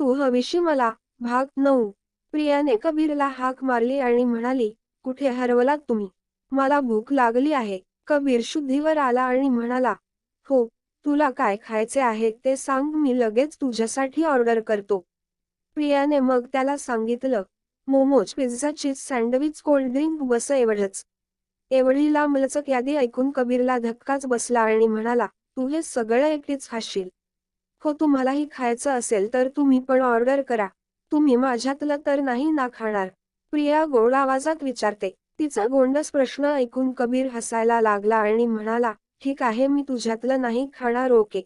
तू हवीशी मला. भाग 9. प्रियाने कबीरला हाक मारली आणि म्हणाली, कुठे हरवलात तुम्ही? मला भूक लागली आहे. कबीर शुद्धीवर आला आणि म्हणाला, हो, तुला काय खायचे आहे ते सांग, मी लगेच तुझ्यासाठी ऑर्डर करतो. प्रियाने मग त्याला सांगितलं, momos, pizza, cheese sandwich, cold drink, बस एवढंच. एवढी लांबलचक यादी ऐकून कबीरला धक्काच बसला आणि म्हणाला, तू हे सगळं एकटीच खाशील? हो, तुम्हालाही खायचं असेल तर तुम्ही पण ऑर्डर करा. तुम्ही माझ्यातलं तर नाही ना खाणार? प्रिया गोड आवाजात विचारते. तिचा गोंडस प्रश्न ऐकून कबीर हसायला लागला आणि म्हणाला, ठीक आहे, मी तुझ्यातलं नाही खाणार. ओके.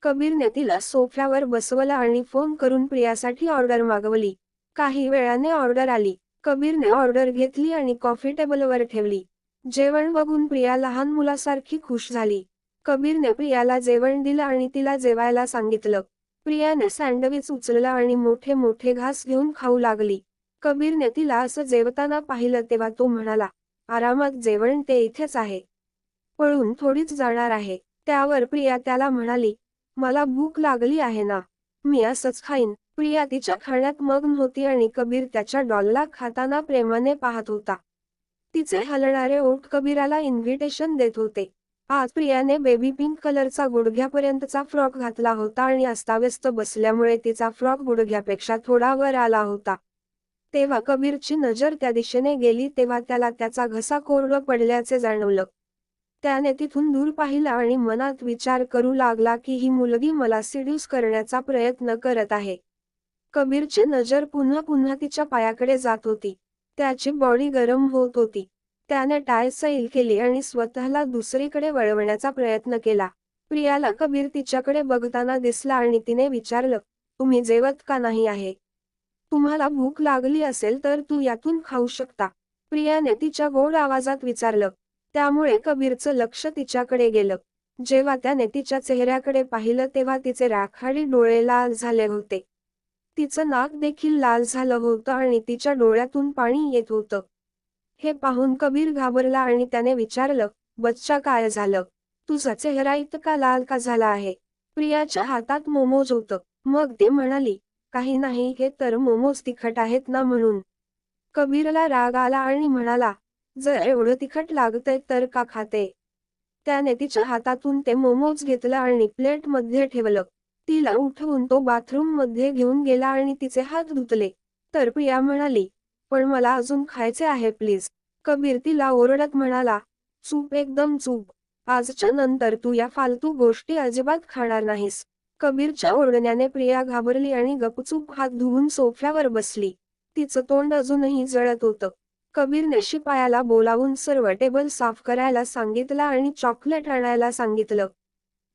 कबीरने तिला सोफ्यावर बसवलं आणि फोन करून प्रियासाठी ऑर्डर मागवली. काही वेळाने ऑर्डर आली. कबीरने ऑर्डर घेतली आणि कॉफी टेबलवर ठेवली. जेवण बघून प्रिया लहान मुलासारखी खुश झाली. कबीरने प्रियाला जेवण दिलं आणि तिला जेवायला सांगितलं. प्रियाने सँडविच उचलला आणि मोठे मोठे घास घेऊन खाऊ लागली. कबीरने तिला असं जेवताना पाहिलं तेव्हा तो म्हणाला, आरामात जेवण, ते इथेच आहे. पळून थोडीच जाणार आहे. त्यावर प्रिया त्याला म्हणाली, मला भूक लागली आहे ना, मी असंच खाईन. प्रिया तिच्या खाण्यात मग्न होती आणि कबीर त्याच्या डॉलला खाताना प्रेमाने पाहत होता. तिचे हलणारे ओठ कबीराला इन्व्हिटेशन देत होते. आज प्रियाने बेबी पिंक कलरचा गुडघ्यापर्यंतचा फ्रॉक घातला होता आणि अस्ताव्यस्त बसल्यामुळे तिचा फ्रॉक गुडघ्यापेक्षा थोडा वर आला होता. तेव्हा कबीरची नजर त्या दिशेने गेली तेव्हा त्याला त्याचा घसा कोरडं पडल्याचे जाणवलं. त्याने तिथून दूर पाहिलं आणि मनात विचार करू लागला की ही मुलगी मला सिड्यूस करण्याचा प्रयत्न करत आहे. कबीरची नजर पुन्हा पुन्हा तिच्या पायाकडे जात होती. त्याची बॉडी गरम होत होती. त्याने टाय सैल केली आणि स्वतःला दुसरीकडे वळवण्याचा प्रयत्न केला. प्रियाला कबीर तिच्याकडे बघताना दिसला आणि तिने विचारलं, तुम्ही जेवत का नाही आहे? तुम्हाला भूक लागली असेल तर तू यातून खाऊ शकता. प्रियाने तिच्या गोड आवाजात विचारलं. त्यामुळे कबीरचं लक्ष तिच्याकडे गेलं. जेव्हा त्याने तिच्या चेहऱ्याकडे पाहिलं तेव्हा तिचे राखाडी डोळे लाल झाले होते. तिचं नाक देखील लाल झालं होतं आणि तिच्या डोळ्यातून पाणी येत होतं. हे पाहून कबीर घाबरला आणि त्याने विचारलं, बच्चा, काय झालं? तुझा चेहरा इतका लाल का झाला आहे? प्रियाच्या हातात मोमोज होतं. मग ती म्हणाली, काही नाही, हे तर मोमोज तिखट आहेत ना म्हणून. कबीरला राग आला आणि म्हणाला, जर एवढं तिखट लागतंय तर का खाते? त्याने तिच्या हातातून ते मोमोज घेतलं आणि प्लेटमध्ये ठेवलं. तिला उठवून तो बाथरूम मध्ये घेऊन गेला आणि तिचे हात धुतले. तर प्रिया म्हणाली, पण मला अजून खायचे आहे प्लीज. कबीर तिला ओरडत म्हणाला, चूप, एकदम चूप. आजच्या नंतर तू या फालतू गोष्टी अजिबात खाणार नाहीस. कबीरच्या ओरडण्याने प्रिया घाबरली आणि गपचूप हात धुवून सोफ्यावर बसली. तिचं तोंड अजूनही जळत होतं. कबीरने शिपायाला बोलावून सर्व टेबल साफ करायला सांगितलं आणि चॉकलेट आणायला सांगितलं.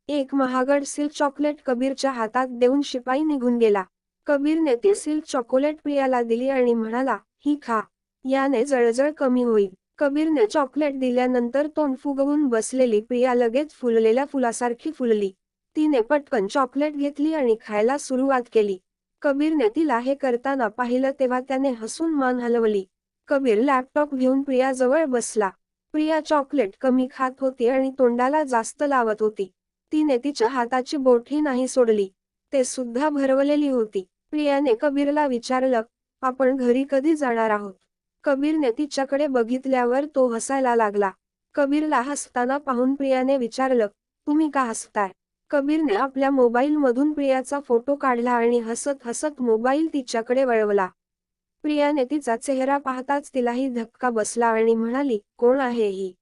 एक महागड सिल्क चॉकलेट कबीरच्या हातात देऊन शिपाई निघून गेला. कबीरने ती सिल्क चॉकलेट प्रियाला दिली आणि म्हणाला, ही खा. याने जळजळ कमी होईल. कबीरने चॉकलेट दिल्यानंतर तोंड फुगवून बसलेली प्रिया लगेच फुललेल्या फुलासारखी फुलली. तिने पटकन चॉकलेट घेतली आणि खायला सुरुवात केली. कबीरने तिला हे करताना पाहिलं तेव्हा त्याने हसून मान हलवली. कबीर लॅपटॉप घेऊन प्रियाजवळ बसला. प्रिया चॉकलेट कमी खात होती आणि तोंडाला जास्त लावत होती. तिने तिच्या हाताची बोटही नाही सोडली. ते सुद्धा भरवलेली होती. प्रियाने कबीरला विचारलं, आपण घरी कधी जाणार आहोत? कबीरने तिच्याकडे बघितल्यावर तो हसायला लागला. कबीरला हसताना पाहून प्रियाने विचारलं, तुम्ही का हसताय? कबीरने आपल्या मोबाईलमधून प्रियाचा फोटो काढला आणि हसत हसत मोबाईल तिच्याकडे वळवला. प्रियाने तिचा चेहरा पाहताच तिलाही धक्का बसला आणि म्हणाली, कोण आहे ही?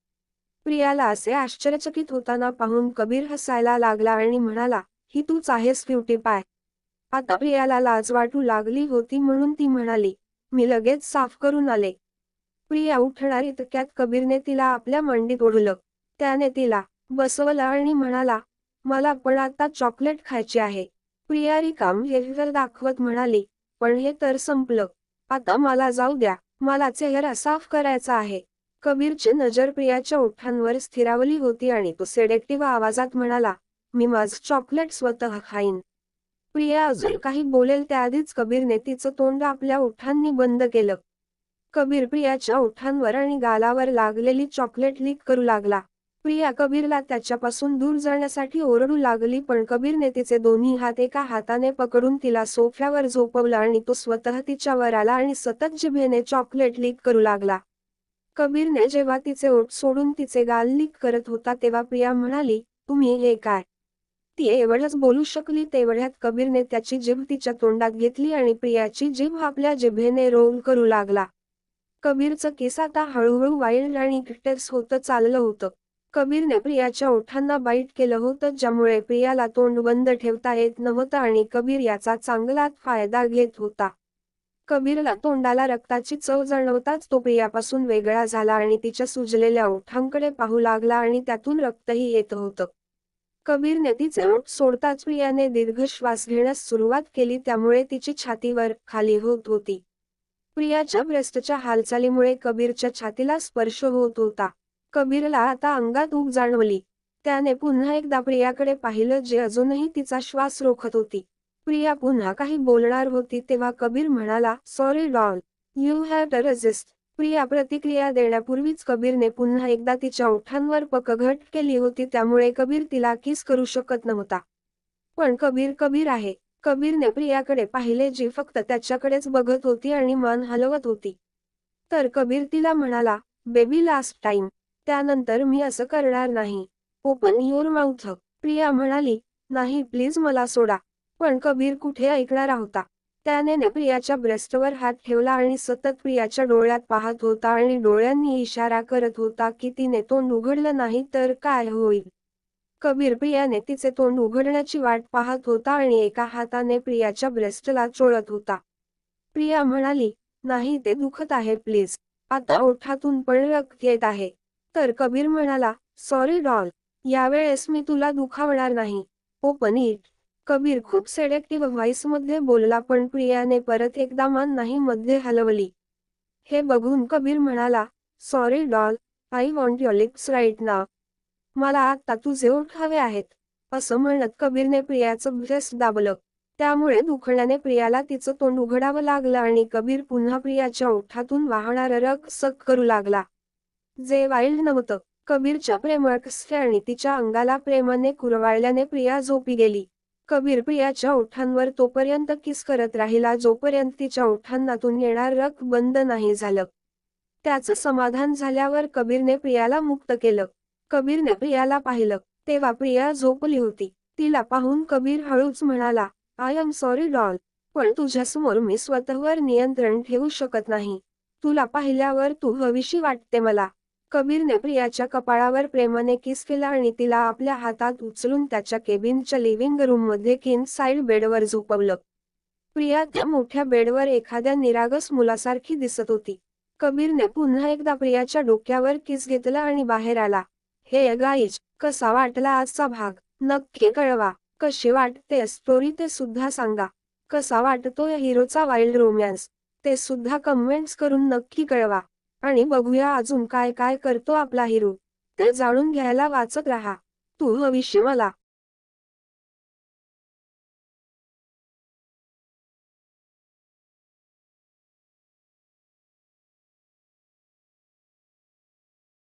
प्रियाला असे आश्चर्यचकित होताना पाहून कबीर हसायला लागला आणि म्हणाला, ही तूच आहेस क्युटी पाय. आता प्रियाला लाज वाटू लागली होती म्हणून ती म्हणाली, मी लगेच साफ करून आले. प्रिया उठणार इतक्यात कबीरने तिला आपल्या मांडीत ओढलं. त्याने तिला बसवलं आणि म्हणाला, मला पण आता चॉकलेट खायची आहे. प्रिया रिकाम हेल्थर दाखवत म्हणाली, पण हे तर संपलं. आता मला जाऊ द्या, मला चेहरा साफ करायचा आहे. कबीरची नजर प्रियाच्या ओठांवर स्थिरावली होती आणि तो सेडेक्टिव्ह आवाजात म्हणाला, मी माझं चॉकलेट स्वतः खाईन. प्रिया अजून काही बोलेल त्याआधीच कबीरने तिचं तोंड आपल्या ओठांनी बंद केलं. कबीर प्रियाच्या ओठांवर आणि गालावर लागलेली चॉकलेट लिक करू लागला. प्रिया कबीरला त्याच्यापासून दूर जाण्यासाठी ओरडू लागली, पण कबीरने तिचे दोन्ही हात एका हाताने पकडून तिला सोफ्यावर झोपवलं आणि तो स्वतः तिच्यावर आला आणि सतत जिभेने चॉकलेट लिक करू लागला. कबीरने जेव्हा तिचे ओठ सोडून तिचे गाल लिक करत होता तेव्हा प्रिया म्हणाली, तुम्ही हे काय? ती एवढंच बोलू शकली तेवढ्यात कबीरने त्याची जीभ तिच्या तोंडात घेतली आणि प्रियाची जीभ आपल्या जिभेने रोल करू लागला. कबीरचं केस आता हळूहळू वाईल्ड आणि क्रिटेक्स होतं चाललं होतं. कबीरने प्रियाच्या ओठांना बाईट केलं होतं, ज्यामुळे प्रियाला तोंड बंद ठेवता येत नव्हतं आणि कबीर याचा चांगलाच फायदा घेत होता. कबीरला तोंडाला रक्ताची चव जाणवताच तो प्रियापासून वेगळा झाला आणि तिच्या सुजलेल्या ओठांकडे पाहू लागला आणि त्यातून रक्तही येत होतं. कबीरने तिचे ओठ सोडताच प्रियाने दीर्घ श्वास घेण्यास सुरुवात केली, त्यामुळे तिची छाती वर खाली होत होती. प्रियाच्या ब्रेस्टच्या हालचालीमुळे कबीरच्या छातीला स्पर्श होत होता. कबीरला आता अंगात ऊब जाणवली. त्याने पुन्हा एकदा प्रियाकडे पाहिलं, जे अजूनही तिचा श्वास रोखत होती. प्रिया पुन्हा काही बोलणार होती तेव्हा कबीर म्हणाला, sorry doll, you have to resist. Priya प्रतिक्रिया देण्यापूर्वीच कबीरने पुन्हा एकदा तिच्या ओठांवर पकघट केली होती, त्यामुळे कबीर तिला किस करू शकत नव्हता. पण कबीर कबीर आहे. कबीरने प्रियाकडे पाहिले, जी फक्त त्याच्याकडेच बघत होती आणि मान हलवत होती. तर कबीर तिला म्हणाला, बेबी लास्ट टाइम. त्यानंतर मी असं करणार नाही. Open your mouth. प्रिया म्हणाली, नाही प्लीज मला सोडा. पण कबीर कुठे ऐकणार होता. त्याने प्रियाच्या ब्रेस्टवर हात ठेवला आणि सतत प्रियाच्या डोळ्यात पाहत होता आणि डोळ्यांनी इशारा करत होता की तिने तोंड उघडलं नाही तर काय होईल. कबीर प्रियाने तिचे तोंड उघडण्याची वाट पाहत होता आणि एका हाताने प्रियाच्या ब्रेस्टला चोळत होता. प्रिया म्हणाली, नाही ते दुखत आहे प्लीज. आता ओठातून पण रक्त येत आहे. तर कबीर म्हणाला, सॉरी डॉल, यावेळेस मी तुला दुखावणार नाही. Open it. कबीर खूप सेडेक्टिव्ह व्हॉइसमध्ये बोलला, पण प्रियाने परत एकदा मान नाही मध्ये हलवली. हे बघून कबीर म्हणाला, sorry doll, I want your lips right now. मला आता तुझे ओठ हवे आहेत. असं म्हणत कबीरने प्रियाचं ब्रेस्ट दाबलं. त्यामुळे दुखण्याने प्रियाला तिचं तोंड उघडावं लागलं आणि कबीर पुन्हा प्रियाच्या ओठातून वाहणारं रक्त सक करू लागला. जे वाईल्ड नव्हतं. कबीरच्या प्रेमळ किसने आणि तिच्या अंगाला प्रेमाने कुरवाळल्याने प्रिया झोपी गेली. कबीर प्रियाच्या ओठांवर तोपर्यंत किस करत राहिला जोपर्यंत तिच्या ओठांतून येणार रक्त बंद नाही झालं. त्याचं समाधान झाल्यावर कबीरने प्रियाला मुक्त केलं. कबीरने प्रियाला पाहिलं तेव्हा प्रिया झोपली होती. तिला पाहून कबीर हळूच म्हणाला, आय एम सॉरी डॉल, पण तुझ्यासमोर मी स्वतःवर नियंत्रण ठेवू शकत नाही. तुला पाहिल्यावर तू हवीशी वाटते मला. कबीरने प्रियाच्या कपाळावर प्रेमाने किस केला आणि तिला आपल्या हातात उचलून त्याच्या केबिनच्या लिव्हिंग रूममध्ये किंग साइड बेडवर झोपवलं. प्रिया त्या मोठ्या बेडवर एखाद्या निरागस मुलासारखी दिसत होती. कबीरने पुन्हा एकदा प्रियाच्या डोक्यावर किस घेतला आणि बाहेर आला. हे गाईज, कसा वाटला आजचा भाग? नक्की कळवा. कशी वाटते स्टोरी ते सुद्धा सांगा. कसा वाटतोय हिरोचा वाईल्ड रोमॅन्स ते सुद्धा कमेंट्स करून नक्की कळवा. आणि बघूया अजून काय काय करतो आपला हिरो. ते जाणून घ्यायला वाचत राहा. तू हवीशी मला.